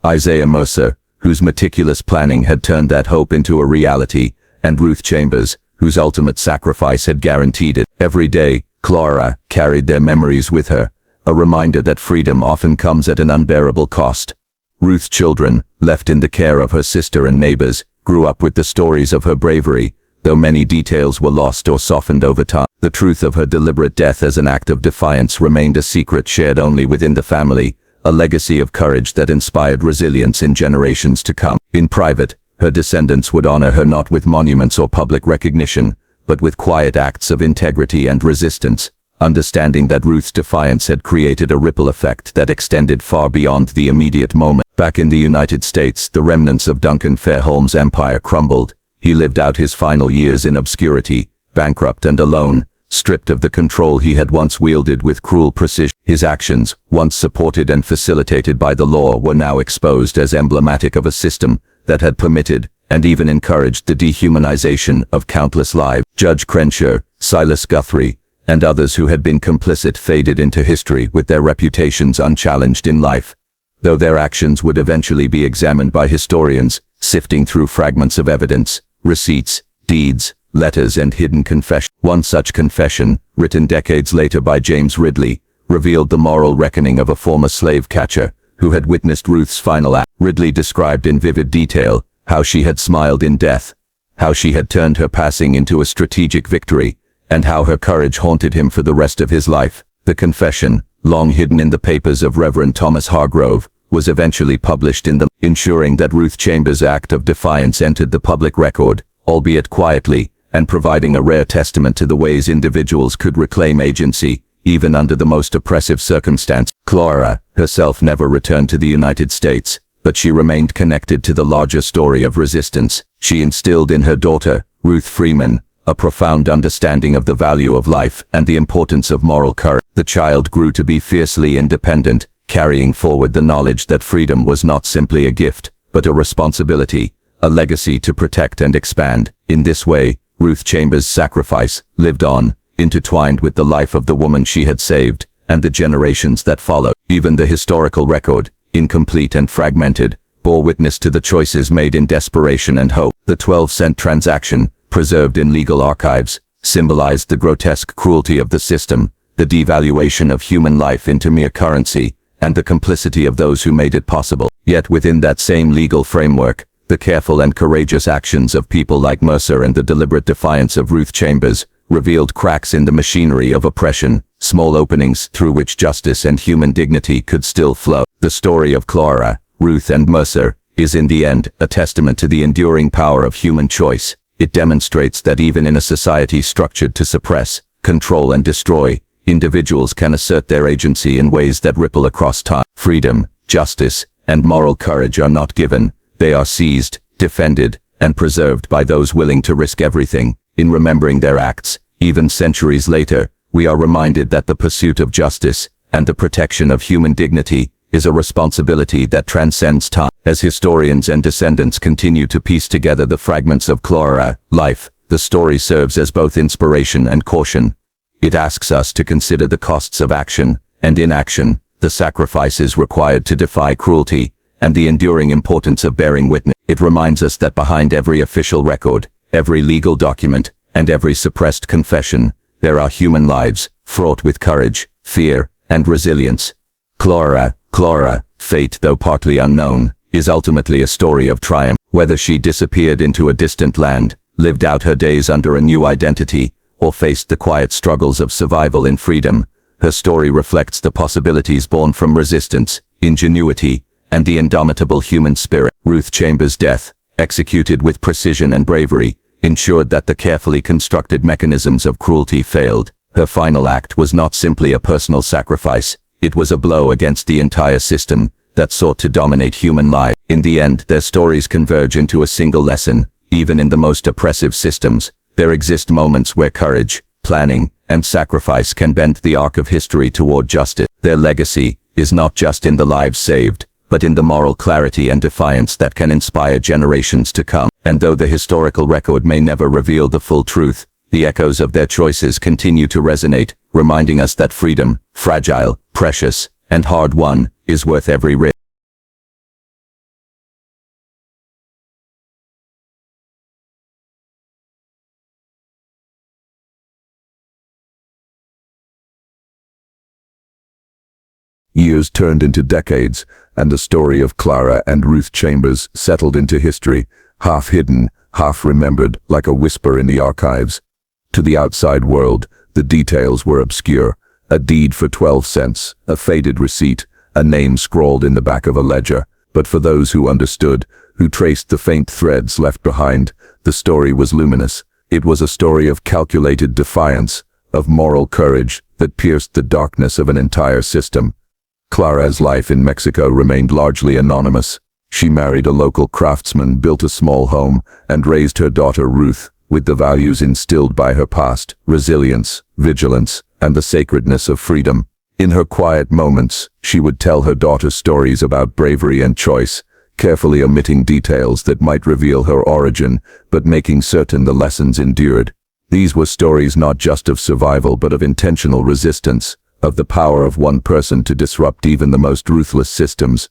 Speaker 1: Isaiah Mercer, whose meticulous planning had turned that hope into a reality; and Ruth Chambers, whose ultimate sacrifice had guaranteed it. Every day, Claraara carried their memories with her, a reminder that freedom often comes at an unbearable cost. Ruth's children, left in the care of her sister and neighbors, grew up with the stories of her bravery, though many details were lost or softened over time. The truth of her deliberate death as an act of defiance remained a secret shared only within the family, a legacy of courage that inspired resilience in generations to come. In private, her descendants would honor her not with monuments or public recognition, but with quiet acts of integrity and resistance, understanding that Ruth's defiance had created a ripple effect that extended far beyond the immediate moment. Back in the United States, the remnants of Duncan Fairholm's empire crumbled. He lived out his final years in obscurity, bankrupt and alone, stripped of the control he had once wielded with cruel precision. His actions, once supported and facilitated by the law, were now exposed as emblematic of a system that had permitted and even encouraged the dehumanization of countless lives. Judge Crenshaw, Silas Guthrie, and others who had been complicit faded into history with their reputations unchallenged in life. Though their actions would eventually be examined by historians, sifting through fragments of evidence, receipts, deeds,
Speaker 2: letters and hidden confession. One such confession, written decades later by James Ridley, revealed the moral reckoning of a former slave catcher who had witnessed Ruth's final act. Ridley described in vivid detail how she had smiled in death, how she had turned her passing into a strategic victory, and how her courage haunted him for the rest of his life. The confession, long hidden in the papers of Reverend Thomas Hargrove, was eventually published in the ensuring that Ruth Chambers' act of defiance entered the public record, albeit quietly, and providing a rare testament to the ways individuals could reclaim agency, even under the most oppressive circumstance. Claraara herself never returned to the United States, but she remained connected to the larger story of resistance. She instilled in her daughter, Ruth Freeman, a profound understanding of the value of life and the importance of moral courage. The child grew to be fiercely independent, carrying forward the knowledge that freedom was not simply a gift, but a responsibility, a legacy to protect and expand. In this way, Ruth Chambers' sacrifice lived on, intertwined with the life of the woman she had saved, and the generations that followed. Even the historical record, incomplete and fragmented, bore witness to the choices made in desperation and hope. The 12-cent transaction, preserved in legal archives, symbolized the grotesque cruelty of the system, the devaluation of human life into mere currency, and the complicity of those who made it possible. Yet within that same legal framework, the careful and courageous actions of people like Mercer and the deliberate defiance of Ruth Chambers revealed cracks in the machinery of oppression, small openings through which justice and human dignity could still flow. The story of Claraara, Ruth and Mercer is in the end a testament to the enduring power of human choice. It demonstrates that even in a society structured to suppress, control and destroy, individuals can assert their agency in ways that ripple across time. Freedom, justice, and moral courage are not given, they are seized, defended, and preserved by those willing to risk everything. In remembering their acts, even centuries later, we are reminded that the pursuit of justice and the protection of human dignity is a responsibility that transcends time. As historians and descendants continue to piece together the fragments of Claraara life, the story serves as both inspiration and caution. It asks us to consider the costs of action and inaction, the sacrifices required to defy cruelty, and the enduring importance of bearing witness. It reminds us that behind every official record, every legal document, and every suppressed confession, there are human lives, fraught with courage, fear, and resilience. Claraara, fate though partly unknown, is ultimately a story of triumph. Whether she disappeared into a distant land, lived out her days under a new identity, or faced the quiet struggles of survival in freedom, her story reflects the possibilities born from resistance, ingenuity, and the indomitable human spirit. Ruth Chambers' death, executed with precision and bravery, ensured that the carefully constructed mechanisms of cruelty failed. Her final act was not simply a personal sacrifice, it was a blow against the entire system that sought to dominate human life. In the end, their stories converge into a single lesson. Even in the most oppressive systems, there exist moments where courage, planning, and sacrifice can bend the arc of history toward justice. Their legacy is not just in the lives saved, but in the moral clarity and defiance that can inspire generations to come. And though the historical record may never reveal the full truth, the echoes of their choices continue to resonate, reminding us that freedom, fragile, precious, and hard-won, is worth every risk.
Speaker 1: Years turned into decades, and the story of Claraara and Ruth Chambers settled into history, half hidden, half remembered, like a whisper in the archives. To the outside world, the details were obscure. A deed for 12 cents, a faded receipt, a name scrawled in the back of a ledger. But for those who understood, who traced the faint threads left behind, the story was luminous. It was a story of calculated defiance, of moral courage that pierced the darkness of an entire system. Claraara's life in Mexico remained largely anonymous. She married a local craftsman, built a small home, and raised her daughter Ruth with the values instilled by her past: resilience, vigilance, and the sacredness of freedom. In her quiet moments, she would tell her daughter stories about bravery and choice, carefully omitting details that might reveal her origin, but making certain the lessons endured. These were stories not just of survival but of intentional resistance, of the power of one person to disrupt even the most ruthless systems.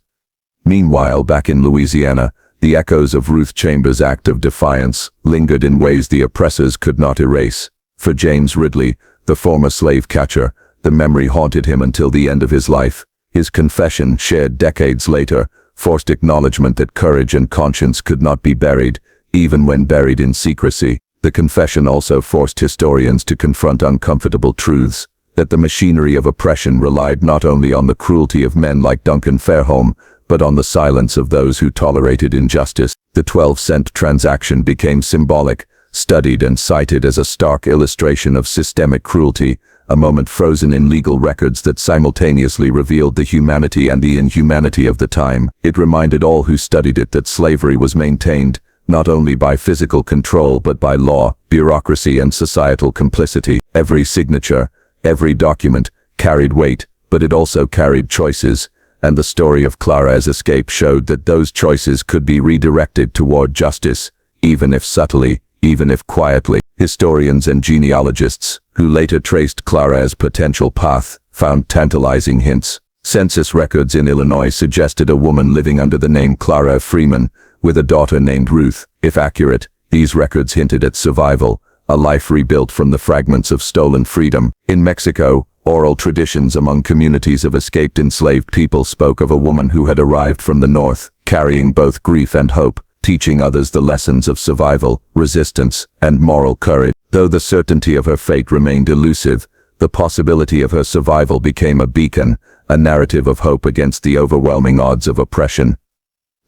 Speaker 1: Meanwhile, back in Louisiana, The echoes of Ruth Chambers' act of defiance lingered in ways the oppressors could not erase. For James Ridley, the former slave catcher, the memory haunted him until the end of his life. His confession, shared decades later, forced acknowledgement that courage and conscience could not be buried, even when buried in secrecy. The confession also forced historians to confront uncomfortable truths, that the machinery of oppression relied not only on the cruelty of men like Duncan Fairholm, but on the silence of those who tolerated injustice. The 12-cent transaction became symbolic, studied and cited as a stark illustration of systemic cruelty, a moment frozen in legal records that simultaneously revealed the humanity and the inhumanity of the time. It reminded all who studied it that slavery was maintained, not only by physical control but by law, bureaucracy and societal complicity. Every signature, every document, carried weight, but it also carried choices, and the story of Claraara's escape showed that those choices could be redirected toward justice, even if subtly, even if quietly. Historians and genealogists, who later traced Claraara's potential path, found tantalizing hints. Census records in Illinois suggested a woman living under the name Claraara Freeman, with a daughter named Ruth. If accurate, these records hinted at survival, a life rebuilt from the fragments of stolen freedom. In Mexico, oral traditions among communities of escaped enslaved people spoke of a woman who had arrived from the north, carrying both grief and hope, teaching others the lessons of survival, resistance, and moral courage. Though the certainty of her fate remained elusive, the possibility of her survival became a beacon, a narrative of hope against the overwhelming odds of oppression.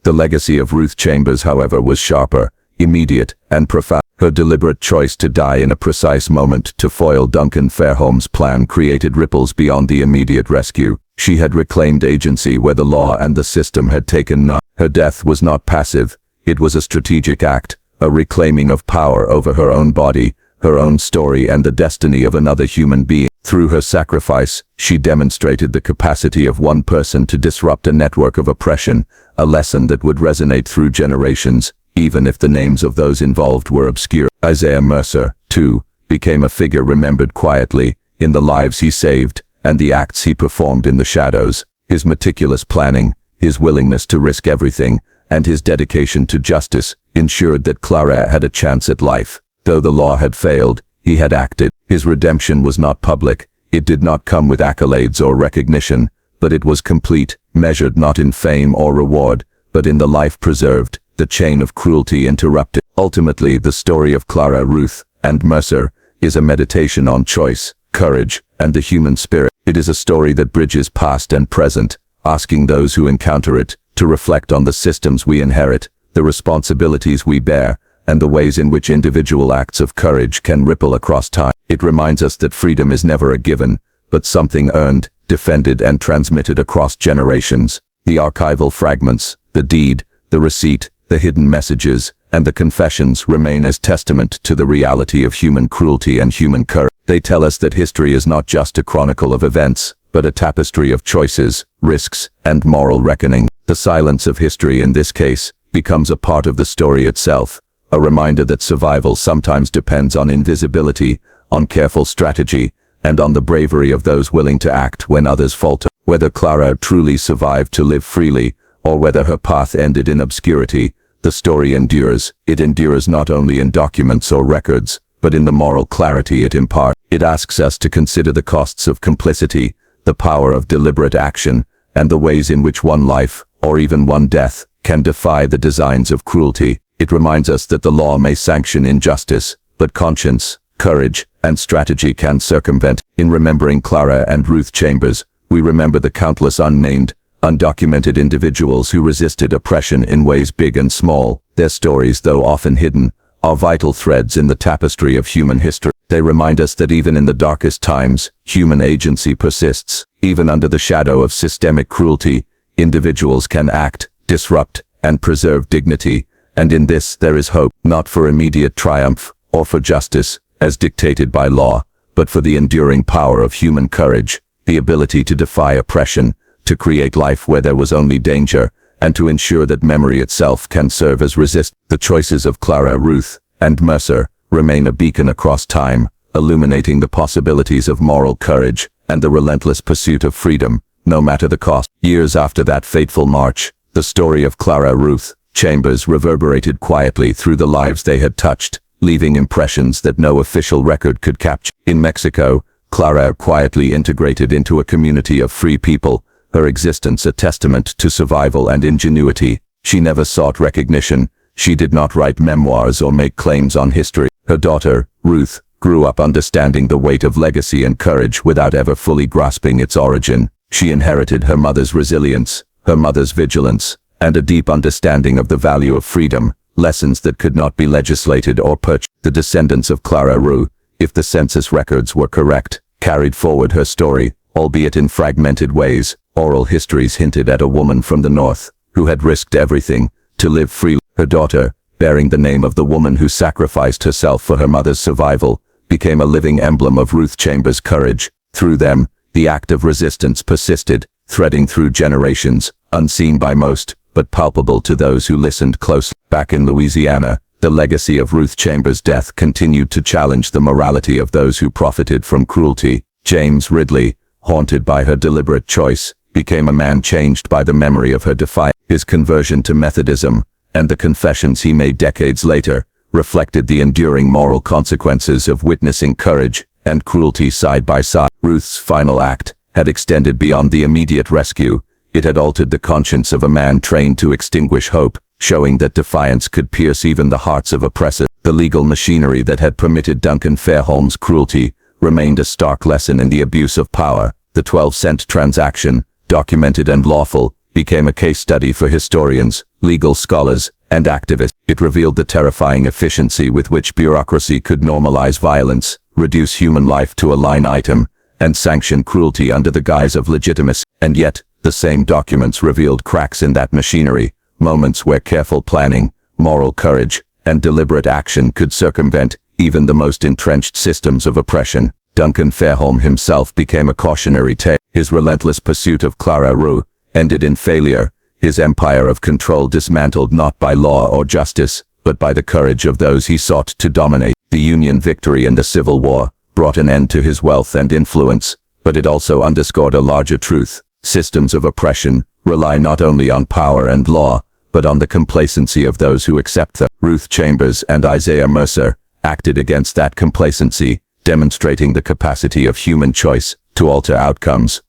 Speaker 1: The legacy of Ruth Chambers, however, was sharper, immediate, and profound. Her deliberate choice to die in a precise moment to foil Duncan Fairholm's plan created ripples beyond the immediate rescue. She had reclaimed agency where the law and the system had taken none. Her death was not passive, it was a strategic act, a reclaiming of power over her own body, her own story and the destiny of another human being. Through her sacrifice, she demonstrated the capacity of one person to disrupt a network of oppression, a lesson that would resonate through generations, even if the names of those involved were obscure. Isaiah Mercer, too, became a figure remembered quietly, in the lives he saved, and the acts he performed in the shadows. His meticulous planning, his willingness to risk everything, and his dedication to justice ensured that Claraara had a chance at life. Though the law had failed, he had acted. His redemption was not public, it did not come with accolades or recognition, but it was complete, measured not in fame or reward, but in the life preserved, the chain of cruelty interrupted. Ultimately, the story of Claraara, Ruth, and Mercer is a meditation on choice, courage, and the human spirit. It is a story that bridges past and present, asking those who encounter it to reflect on the systems we inherit, the responsibilities we bear, and the ways in which individual acts of courage can ripple across time. It reminds us that freedom is never a given, but something earned, defended, and transmitted across generations. The archival fragments, the deed, the receipt, the hidden messages, and the confessions remain as testament to the reality of human cruelty and human courage. They tell us that history is not just a chronicle of events, but a tapestry of choices, risks, and moral reckoning. The silence of history in this case becomes a part of the story itself, a reminder that survival sometimes depends on invisibility, on careful strategy, and on the bravery of those willing to act when others falter. Whether Claraara truly survived to live freely, or whether her path ended in obscurity, the story endures. It endures not only in documents or records, but in the moral clarity it imparts. It asks us to consider the costs of complicity, the power of deliberate action, and the ways in which one life, or even one death, can defy the designs of cruelty. It reminds us that the law may sanction injustice, but conscience, courage, and strategy can circumvent. In remembering Claraara and Ruth Chambers, we remember the countless unnamed, undocumented individuals who resisted oppression in ways big and small. Their stories, though often hidden, are vital threads in the tapestry of human history. They remind us that even in the darkest times, human agency persists. Even under the shadow of systemic cruelty, individuals can act, disrupt, and preserve dignity. And in this there is hope, not for immediate triumph, or for justice, as dictated by law, but for the enduring power of human courage, the ability to defy oppression, to create life where there was only danger, and to ensure that memory itself can serve as resistance. The choices of Claraara, Ruth, and Mercer remain a beacon across time, illuminating the possibilities of moral courage and the relentless pursuit of freedom, no matter the cost. Years after that fateful march, the story of Claraara, Ruth Chambers reverberated quietly through the lives they had touched, leaving impressions that no official record could capture. In Mexico, Claraara quietly integrated into a community of free people, her existence a testament to survival and ingenuity. She never sought recognition. She did not write memoirs or make claims on history. Her daughter, Ruth, grew up understanding the weight of legacy and courage without ever fully grasping its origin. She inherited her mother's resilience, her mother's vigilance, and a deep understanding of the value of freedom, lessons that could not be legislated or purchased. The descendants of Claraara, if the census records were correct, carried forward her story, albeit in fragmented ways. Oral histories hinted at a woman from the north, who had risked everything, to live freely. Her daughter, bearing the name of the woman who sacrificed herself for her mother's survival, became a living emblem of Ruth Chambers' courage. Through them, the act of resistance persisted, threading through generations, unseen by most, but palpable to those who listened closely. Back in Louisiana, the legacy of Ruth Chambers' death continued to challenge the morality of those who profited from cruelty. James Ridley, haunted by her deliberate choice, became a man changed by the memory of her defiance. His conversion to Methodism, and the confessions he made decades later, reflected the enduring moral consequences of witnessing courage and cruelty side by side. Ruth's final act had extended beyond the immediate rescue. It had altered the conscience of a man trained to extinguish hope, showing that defiance could pierce even the hearts of oppressors. The legal machinery that had permitted Duncan Fairholm's cruelty remained a stark lesson in the abuse of power. The 12-cent transaction, documented and lawful, became a case study for historians, legal scholars, and activists. It revealed the terrifying efficiency with which bureaucracy could normalize violence, reduce human life to a line item, and sanction cruelty under the guise of legitimacy. And yet, the same documents revealed cracks in that machinery, moments where careful planning, moral courage, and deliberate action could circumvent even the most entrenched systems of oppression. Duncan Fairholm himself became a cautionary tale. His relentless pursuit of Claraara ended in failure, his empire of control dismantled not by law or justice, but by the courage of those he sought to dominate. The Union victory in the Civil War brought an end to his wealth and influence, but it also underscored a larger truth. Systems of oppression rely not only on power and law, but on the complacency of those who accept them. Ruth Chambers and Isaiah Mercer acted against that complacency, demonstrating the capacity of human choice to alter outcomes.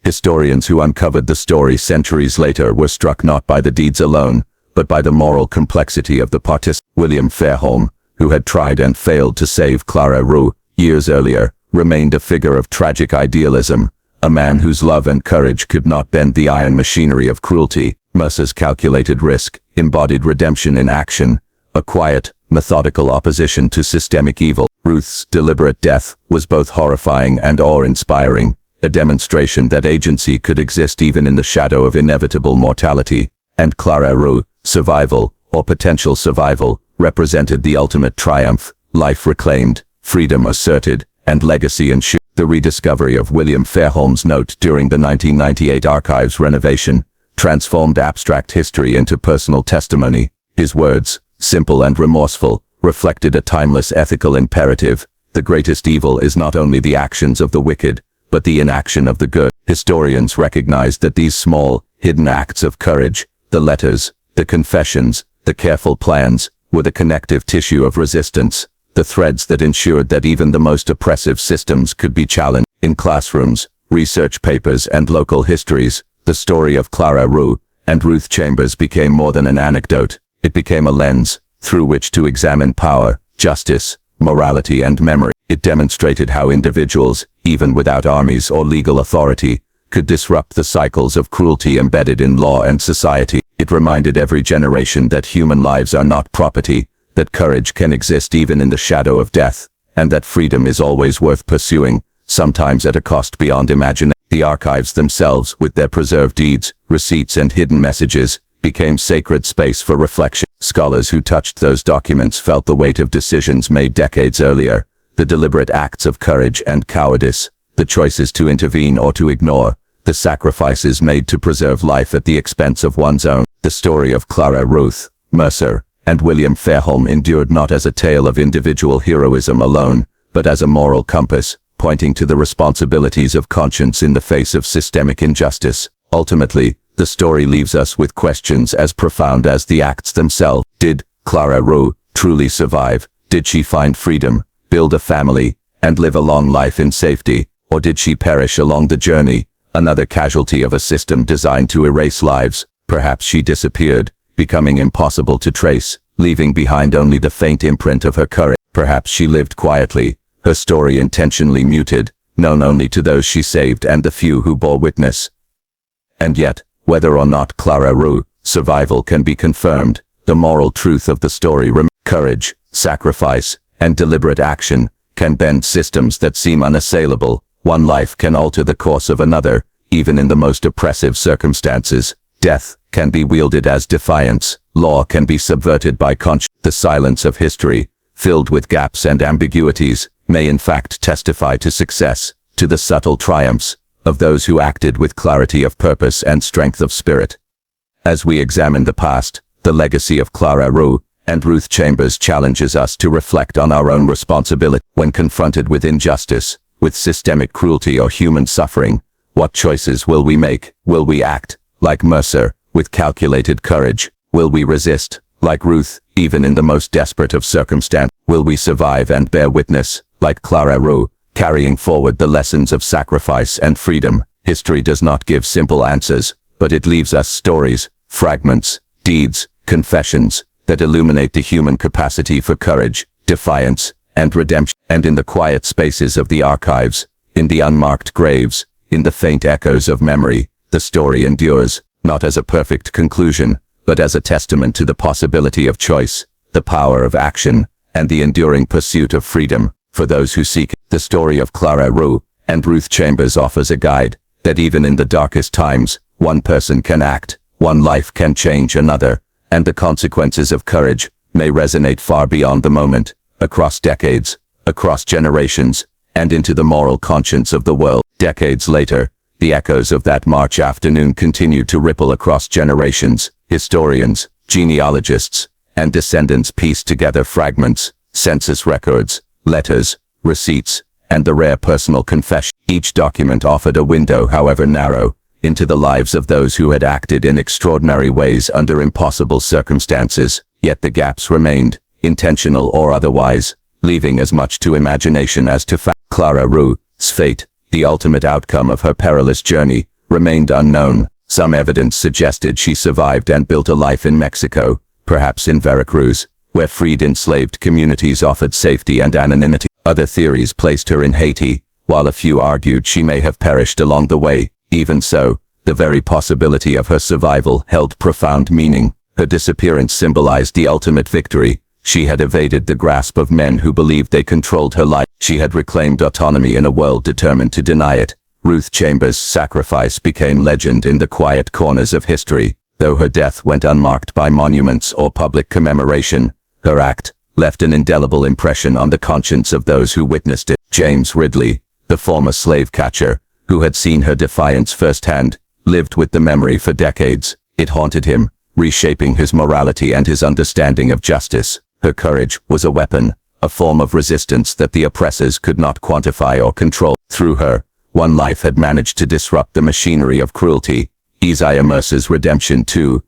Speaker 1: Historians who uncovered the story centuries later were struck not by the deeds alone, but by the moral complexity of the participants. William Fairholm, who had tried and failed to save Claraara years earlier, remained a figure of tragic idealism, a man whose love and courage could not bend the iron machinery of cruelty. Mercer's calculated risk embodied redemption in action, a quiet, methodical opposition to systemic evil. Ruth's deliberate death was both horrifying and awe-inspiring, a demonstration that agency could exist even in the shadow of inevitable mortality. And Claraara, survival, or potential survival, represented the ultimate triumph, life reclaimed, freedom asserted, and legacy ensured. The rediscovery of William Fairholm's note during the 1998 archives renovation transformed abstract history into personal testimony. His words, simple and remorseful, reflected a timeless ethical imperative. The greatest evil is not only the actions of the wicked, but the inaction of the good. Historians recognized that these small, hidden acts of courage, the letters, the confessions, the careful plans, were the connective tissue of resistance, the threads that ensured that even the most oppressive systems could be challenged. In classrooms, research papers, and local histories, the story of Claraara and Ruth Chambers became more than an anecdote. It became a lens through which to examine power, justice, morality, and memory. It demonstrated how individuals, even without armies or legal authority, could disrupt the cycles of cruelty embedded in law and society. It reminded every generation that human lives are not property, that courage can exist even in the shadow of death, and that freedom is always worth pursuing, sometimes at a cost beyond imagination. The archives themselves, with their preserved deeds, receipts, and hidden messages, became sacred space for reflection. Scholars who touched those documents felt the weight of decisions made decades earlier, the deliberate acts of courage and cowardice, the choices to intervene or to ignore, the sacrifices made to preserve life at the expense of one's own. The story of Ruth, Mercer, and William Fairholm endured not as a tale of individual heroism alone, but as a moral compass, pointing to the responsibilities of conscience in the face of systemic injustice. Ultimately,
Speaker 2: The story leaves us with questions as profound as the acts themselves. Did Claraara truly survive? Did she find freedom, build a family, and live a long life in safety? Or did she perish along the journey, another casualty of a system designed to erase lives? Perhaps she disappeared, becoming impossible to trace, leaving behind only the faint imprint of her courage. Perhaps she lived quietly, her story intentionally muted, known only to those she saved and the few who bore witness. And yet, whether or not Claraara's survival can be confirmed, the moral truth of the story remains. Courage, sacrifice, and deliberate action can bend systems that seem unassailable. One life can alter the course of another, even in the most oppressive circumstances. Death can be wielded as defiance. Law can be subverted by conscience. The silence of history, filled with gaps and ambiguities, may in fact testify to success, to the subtle triumphs of those who acted with clarity of purpose and strength of spirit. As we examine the past, the legacy of Claraara and Ruth Chambers challenges us to reflect on our own responsibility. When confronted with injustice, with systemic cruelty or human suffering, what choices will we make? Will we act, like Mercer, with calculated courage? Will we resist, like Ruth, even in the most desperate of circumstances? Will we survive and bear witness, like Claraara, carrying forward the lessons of sacrifice and freedom? History does not give simple answers, but it leaves us stories, fragments, deeds, confessions, that illuminate the human capacity for courage, defiance, and redemption. And in the quiet spaces of the archives, in the unmarked graves, in the faint echoes of memory, the story endures, not as a perfect conclusion, but as a testament to the possibility of choice, the power of action, and the enduring pursuit of freedom. For those who seek it, the story of Claraara and Ruth Chambers offers a guide, that even in the darkest times, one person can act, one life can change another, and the consequences of courage may resonate far beyond the moment, across decades, across generations, and into the moral conscience of the world. Decades later, the echoes of that March afternoon continue to ripple across generations. Historians, genealogists, and descendants piece together fragments, census records, letters, receipts, and the rare personal confession. Each document offered a window, however narrow, into the lives of those who had acted in extraordinary ways under impossible circumstances. Yet the gaps remained, intentional or otherwise, leaving as much to imagination as to fact. Claraara's fate, the ultimate outcome of her perilous journey, remained unknown. Some evidence suggested she survived and built a life in Mexico, perhaps in Veracruz, where freed enslaved communities offered safety and anonymity. Other theories placed her in Haiti, while a few argued she may have perished along the way. Even so, the very possibility of her survival held profound meaning. Her disappearance symbolized the ultimate victory. She had evaded the grasp of men who believed they controlled her life. She had reclaimed autonomy in a world determined to deny it. Ruth Chambers' sacrifice became legend in the quiet corners of history. Though her death went unmarked by monuments or public commemoration, her act left an indelible impression on the conscience of those who witnessed it. James Ridley, the former slave catcher, who had seen her defiance firsthand, lived with the memory for decades. It haunted him, reshaping his morality and his understanding of justice. Her courage was a weapon, a form of resistance that the oppressors could not quantify or control. Through her, one life had managed to disrupt the machinery of cruelty. Isaiah Mercer's redemption, too,